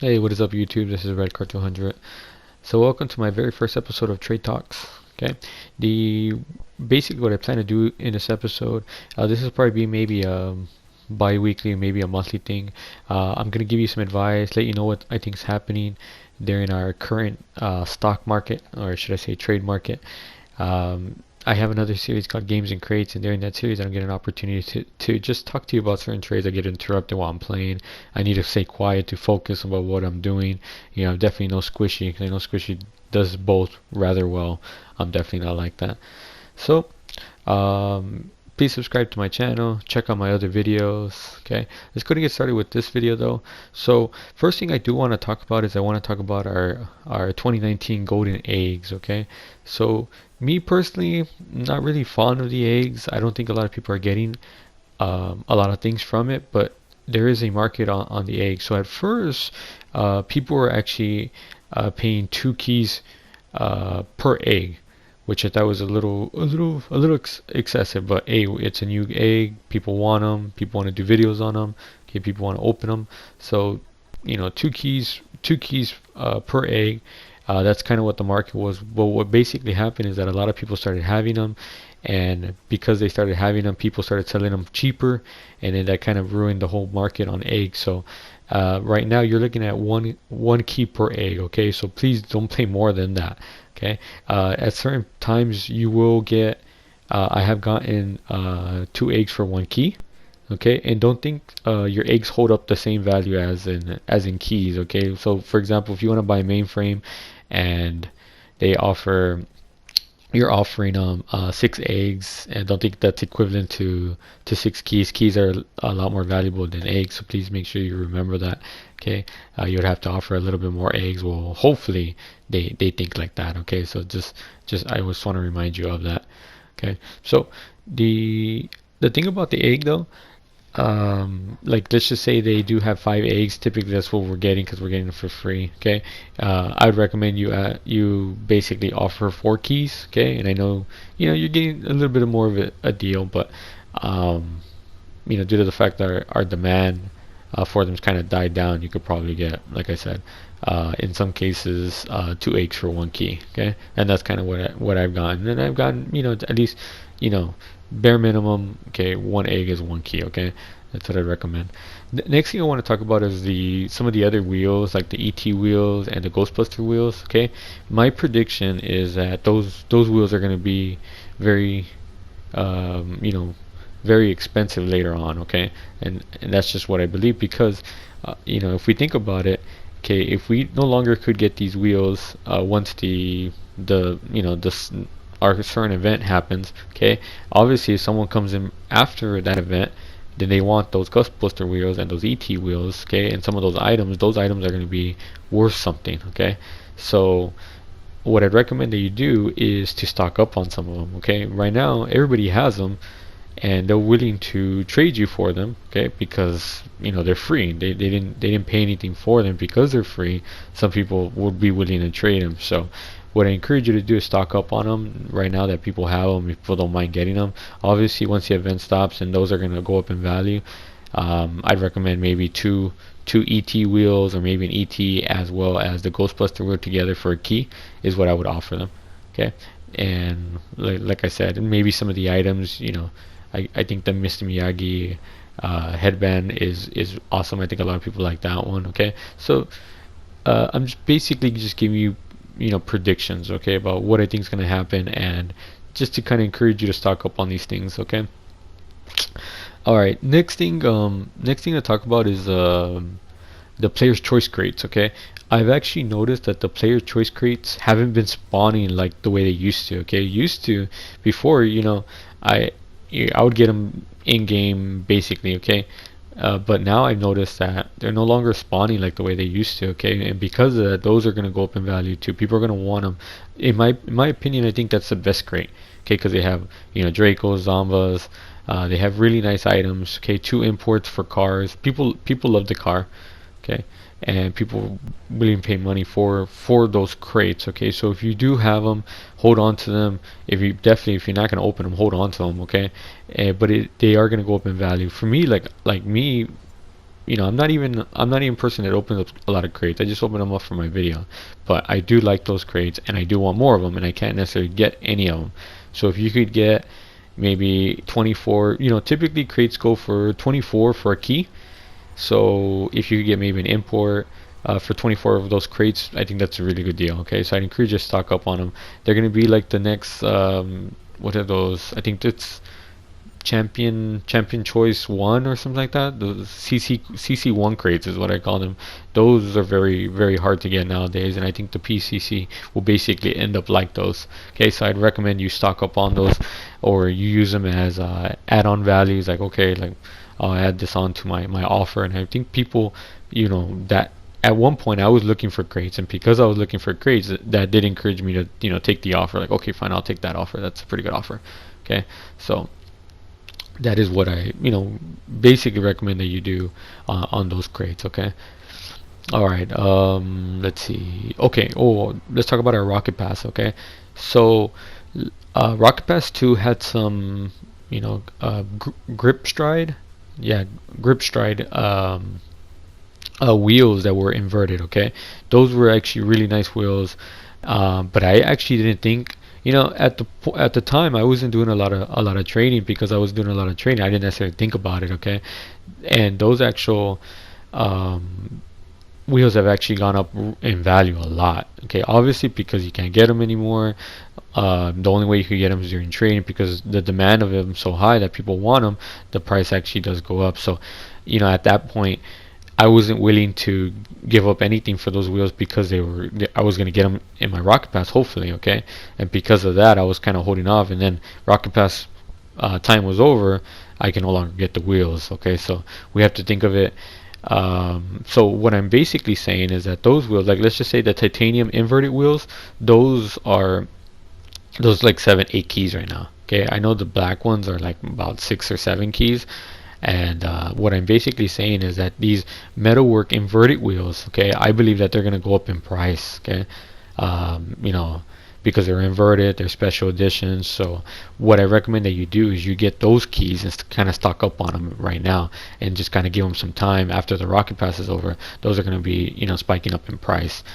Hey, what is up YouTube? This is Red Card 200. So welcome to my very first episode of Trade Talks. Okay, the basically what I plan to do in this episode, this will probably be maybe a bi-weekly, maybe a monthly thing. I'm gonna give you some advice, let you know what I think is happening during our current stock market, or should I say trade market. I have another series called Games and Crates, and during that series, I get an opportunity to just talk to you about certain trades. I get interrupted while I'm playing. I need to stay quiet to focus about what I'm doing. You know, definitely no squishy, because I know squishy does both rather well. I'm definitely not like that. So, please subscribe to my channel, check out my other videos. Okay, let's go and get started with this video though. So first thing I do want to talk about is I want to talk about our 2019 golden eggs. Okay, so me personally, not really fond of the eggs. I don't think a lot of people are getting a lot of things from it, but there is a market on the egg. So at first, people were actually paying 2 keys per egg, which I thought was a little excessive. But hey, it's a new egg. People want them. People want to do videos on them. Okay, people want to open them. So, you know, 2 keys per egg. That's kind of what the market was. But what basically happened is that a lot of people started having them, and because they started having them, people started selling them cheaper, and then that kind of ruined the whole market on eggs. So right now you're looking at one key per egg. Okay, so please don't pay more than that. Okay, at certain times you will get. I have gotten 2 eggs for 1 key. Okay, and don't think your eggs hold up the same value as in keys. Okay, so for example, if you want to buy a mainframe and they offer you're offering 6 eggs, and don't think that's equivalent to 6 keys. Keys are a lot more valuable than eggs, so please make sure you remember that. Okay, you would have to offer a little bit more eggs. Well, hopefully they think like that. Okay, so just I just want to remind you of that. Okay, so the thing about the egg though, like let's just say they do have 5 eggs. Typically that's what we're getting because we're getting them for free. Okay, I would recommend you basically offer 4 keys. Okay, and I know you're getting a little bit more of a deal, but due to the fact that our demand for them kind of died down, you could probably get, like I said, in some cases 2 eggs for 1 key. Okay, and that's kind of what I've gotten, and I've gotten at least bare minimum. Okay, 1 egg is 1 key. Okay, that's what I recommend. Next thing I want to talk about is some of the other wheels, like the ET wheels and the Ghostbuster wheels. Okay, my prediction is that those wheels are going to be very very expensive later on. Okay, and that's just what I believe, because if we think about it, okay, if we no longer could get these wheels once our certain event happens, okay, obviously if someone comes in after that event, then they want those Ghostbuster wheels and those ET wheels. Okay, and some of those items are going to be worth something. Okay, so what I'd recommend that you do is to stock up on some of them. Okay, right now everybody has them, and they're willing to trade you for them. Okay, because they're free. They didn't pay anything for them because they're free. Some people would be willing to trade them. So what I encourage you to do is stock up on them right now that people have them, if people don't mind getting them. Obviously once the event stops and those are going to go up in value, I'd recommend maybe two ET wheels, or maybe an ET as well as the Ghostbuster wheel together for a key is what I would offer them. Okay, and like I said, maybe some of the items, I think the Mr. Miyagi headband is awesome. I think a lot of people like that one. Okay, so I'm just basically just giving you predictions, okay, about what I think is going to happen, and just to kind of encourage you to stock up on these things. Okay, all right, next thing to talk about is the player's choice crates. Okay, I've actually noticed that the player choice crates haven't been spawning like the way they used to. Okay, used to before, I would get them in game basically. Okay, but now I've noticed that they're no longer spawning like the way they used to. Okay, and because of that, those are going to go up in value too. People are going to want them. In my opinion, I think that's the best crate. Okay, because they have Dracos, Zombas. They have really nice items. Okay, 2 imports for cars. People love the car. Okay, and people willing to pay money for those crates. Okay, so if you do have them, hold on to them. If you're not going to open them, hold on to them. Okay, but they are going to go up in value. For me, like me I'm not even a person that opens up a lot of crates. I just open them up for my video. But I do like those crates, and I do want more of them, and I can't necessarily get any of them. So if you could get maybe 24, typically crates go for 24 for a key. So if you could get maybe an import for 24 of those crates, I think that's a really good deal. Okay, so I'd encourage you to stock up on them. They're going to be like the next, what are those? I think it's champion choice 1 or something like that. The CC1 crates is what I call them. Those are very, very hard to get nowadays, and I think the PCC will basically end up like those. Okay, so I'd recommend you stock up on those, or you use them as add-on values. Like, okay, like I'll add this on to my offer. And I think people, that at one point I was looking for crates, and because I was looking for crates, that did encourage me to take the offer. Like, okay, fine, I'll take that offer. That's a pretty good offer. Okay, so that is what I basically recommend that you do on those crates. Okay, all right, let's see. Okay, let's talk about our Rocket Pass. Okay, so Rocket Pass 2 had some grip stride, grip stride wheels that were inverted. Okay, those were actually really nice wheels, but I actually didn't think, at the time I wasn't doing a lot of training. Because I was doing a lot of training, I didn't necessarily think about it. Okay, and those actual wheels have actually gone up in value a lot. Okay, obviously because you can't get them anymore. The only way you could get them is during training, because the demand of them is so high that people want them. The price actually does go up. So at that point I wasn't willing to give up anything for those wheels, because I was going to get them in my Rocket Pass, hopefully. Okay, and because of that I was kind of holding off, and then Rocket Pass time was over, I can no longer get the wheels. Okay, so we have to think of it. So what I'm basically saying is that those wheels, like let's just say the titanium inverted wheels, those like 7-8 keys right now. Okay, I know the black ones are like about 6 or 7 keys. And what I'm basically saying is that these metalwork inverted wheels, okay, I believe that they're going to go up in price. Okay, because they're inverted, they're special editions. So what I recommend that you do is you get those keys and kind of stock up on them right now, and just kind of give them some time after the Rocket Pass is over. Those are going to be spiking up in price.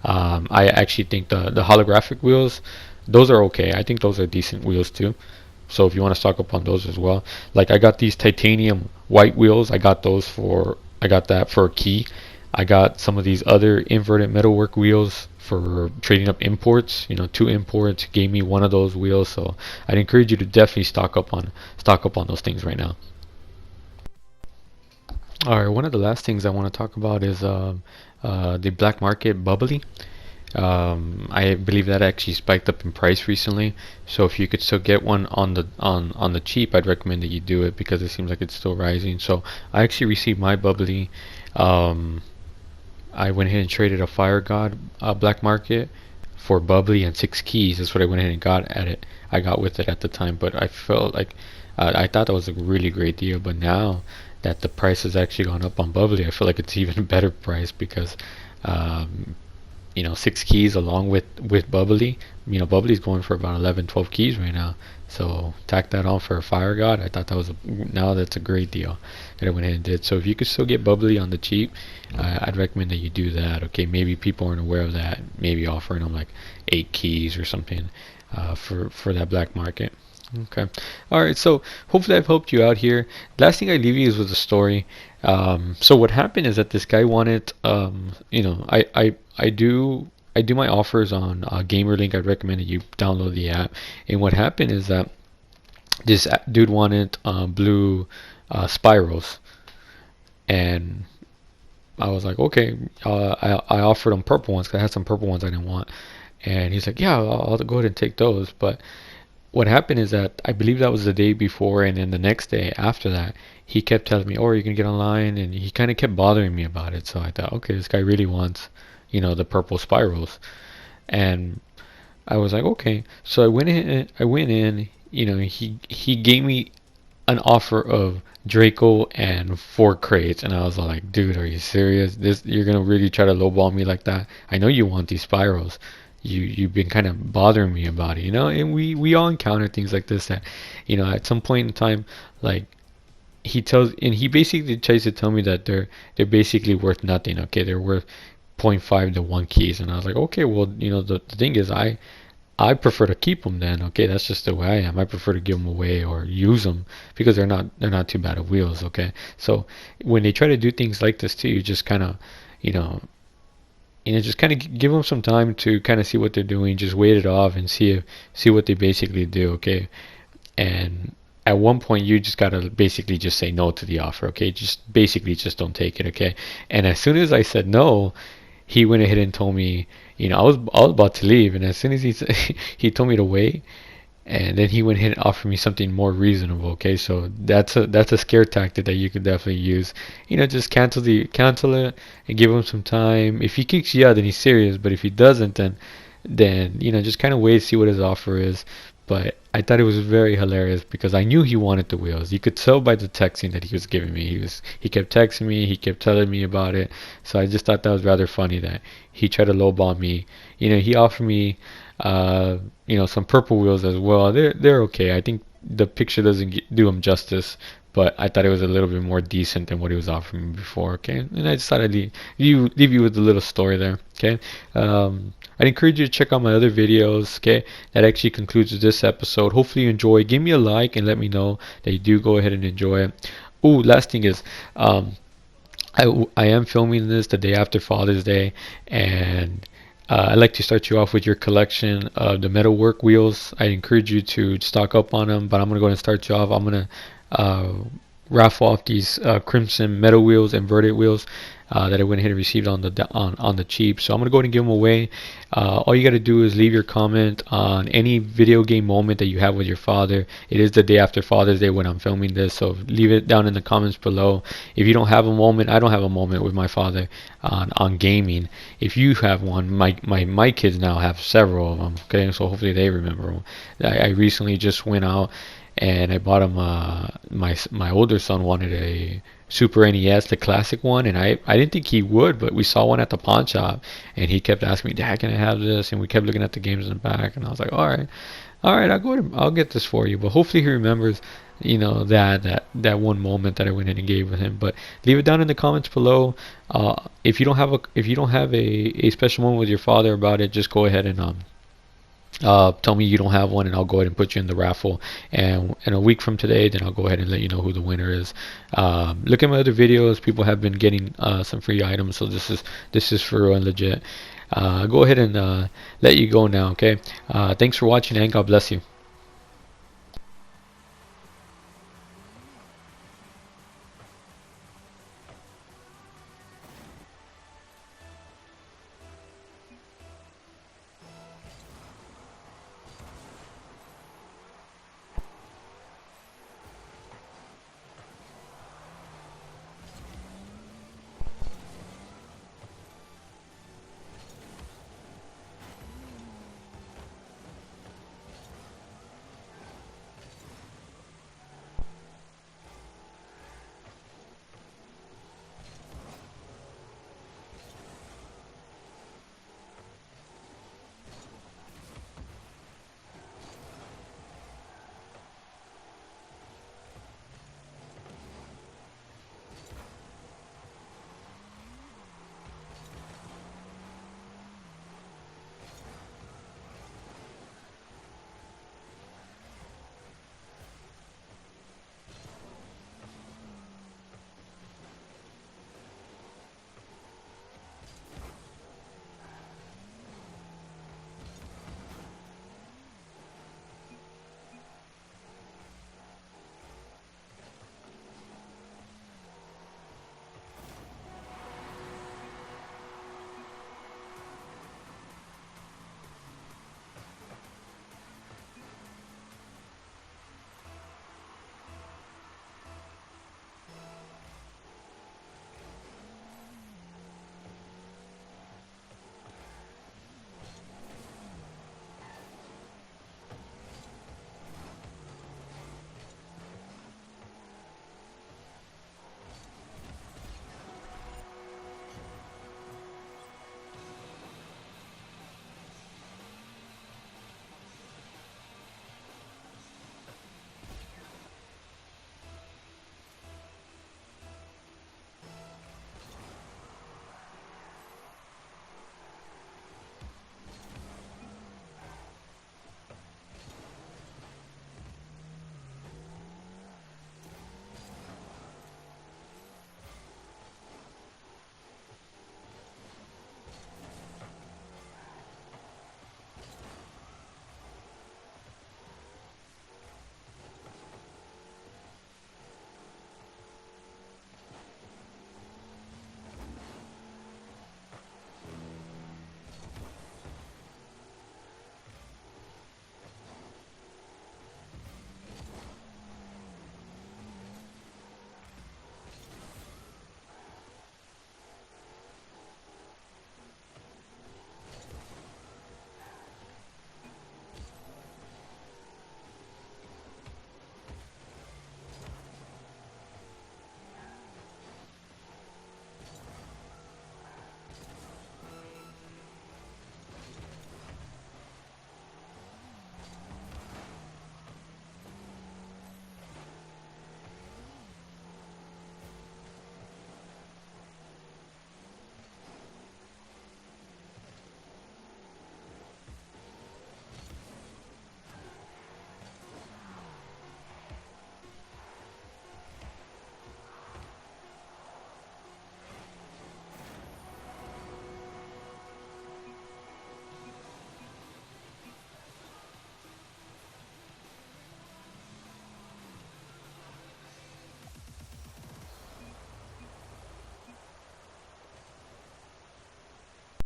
I actually think the holographic wheels, those are okay. I think those are decent wheels too. So if you want to stock up on those as well, like I got these titanium white wheels. I got that for a key. I got some of these other inverted metalwork wheels for trading up imports. 2 imports gave me one of those wheels. So I'd encourage you to definitely stock up on those things right now. All right, one of the last things I want to talk about is the black market bubbly. I believe that actually spiked up in price recently. So if you could still get one on the cheap, I'd recommend that you do it, because it seems like it's still rising. So I actually received my bubbly. I went ahead and traded a Fire God black market for bubbly and 6 keys. That's what I went ahead and got at it. I got with it at the time, but I felt like I thought that was a really great deal. But now that the price has actually gone up on bubbly, I feel like it's even better price, because 6 keys along with bubbly. Bubbly's going for about 11-12 keys right now. So tack that on for a Fire God. I thought now that's a great deal that I went ahead and did. So if you could still get bubbly on the cheap, I'd recommend that you do that. Okay, maybe people aren't aware of that. Maybe offering them like 8 keys or something for that black market. Okay. All right. So hopefully I've helped you out here. Last thing I leave you is with a story. So what happened is that this guy wanted, I do my offers on GamerLink. I'd recommend that you download the app. And what happened is that this dude wanted blue spirals, and I was like, okay. I offered him purple ones because I had some purple ones I didn't want, and he's like, yeah, I'll go ahead and take those. But what happened is that I believe that was the day before, and then the next day after that, he kept telling me, "Oh, you can get online," and he kind of kept bothering me about it. So I thought, okay, this guy really wants, the purple spirals, and I was like, okay. So I went in. He gave me an offer of Draco and 4 crates, and I was like, dude, are you serious? You're gonna really try to lowball me like that? I know you want these spirals. You've been kind of bothering me about it, and we all encounter things like this that, at some point in time, like, he basically tries to tell me that they're basically worth nothing. Okay, they're worth zero point 0.5 to 1 keys, and I was like, okay, well, the thing is, I prefer to keep them then. Okay, that's just the way I am. I prefer to give them away or use them because they're not too bad of wheels. Okay, so when they try to do things like this too, you just kind of, you know, just kind of give them some time to kind of see what they're doing. Just wait it off and see what they basically do. Okay, and at one point you just gotta basically just say no to the offer. Okay, just basically just don't take it. Okay, and as soon as I said no, he went ahead and told me, I was about to leave, and as soon as he told me to wait, and then he went ahead and offered me something more reasonable. Okay, so that's a scare tactic that you could definitely use. Just cancel it and give him some time. If he kicks you out, then he's serious. But if he doesn't, then just kind of wait, see what his offer is. But I thought it was very hilarious because I knew he wanted the wheels. You could tell by the texting that he was giving me. He kept texting me, he kept telling me about it. So I just thought that was rather funny that he tried to lowball me. He offered me some purple wheels as well. They're okay. I think the picture doesn't do him justice, but I thought it was a little bit more decent than what he was offering me before. Okay, and I decided to leave you with a little story there. Okay, I'd encourage you to check out my other videos. Okay, that actually concludes this episode. Hopefully you enjoy. Give me a like and let me know that you do go ahead and enjoy it. Oh, last thing is, I am filming this the day after Father's Day, and I'd like to start you off with your collection of the metalwork wheels. I encourage you to stock up on them, but I'm going to go ahead and start you off. I'm going to raffle off these Crimson metal wheels, inverted wheels that I went ahead and received on the cheap. So I'm going to go ahead and give them away. All you got to do is leave your comment on any video game moment that you have with your father. It is the day after Father's Day when I'm filming this, so leave it down in the comments below. If you don't have a moment, I don't have a moment with my father on gaming. If you have one, my kids now have several of them. Okay, so hopefully they remember them. I recently just went out and I bought him my older son wanted a Super NES, the classic one, and I didn't think he would, but we saw one at the pawn shop, and he kept asking me, Dad, can I have this? And we kept looking at the games in the back, and I was like, all right, I'll get this for you. But hopefully he remembers, that one moment that I went in and gave with him. But leave it down in the comments below. If you don't have a special moment with your father about it, just go ahead and tell me you don't have one, and I'll go ahead and put you in the raffle. And in a week from today, then I'll go ahead and let you know who the winner is. Look at my other videos. People have been getting some free items, so this is for real and legit. Go ahead and let you go now. Okay. Thanks for watching, and God bless you.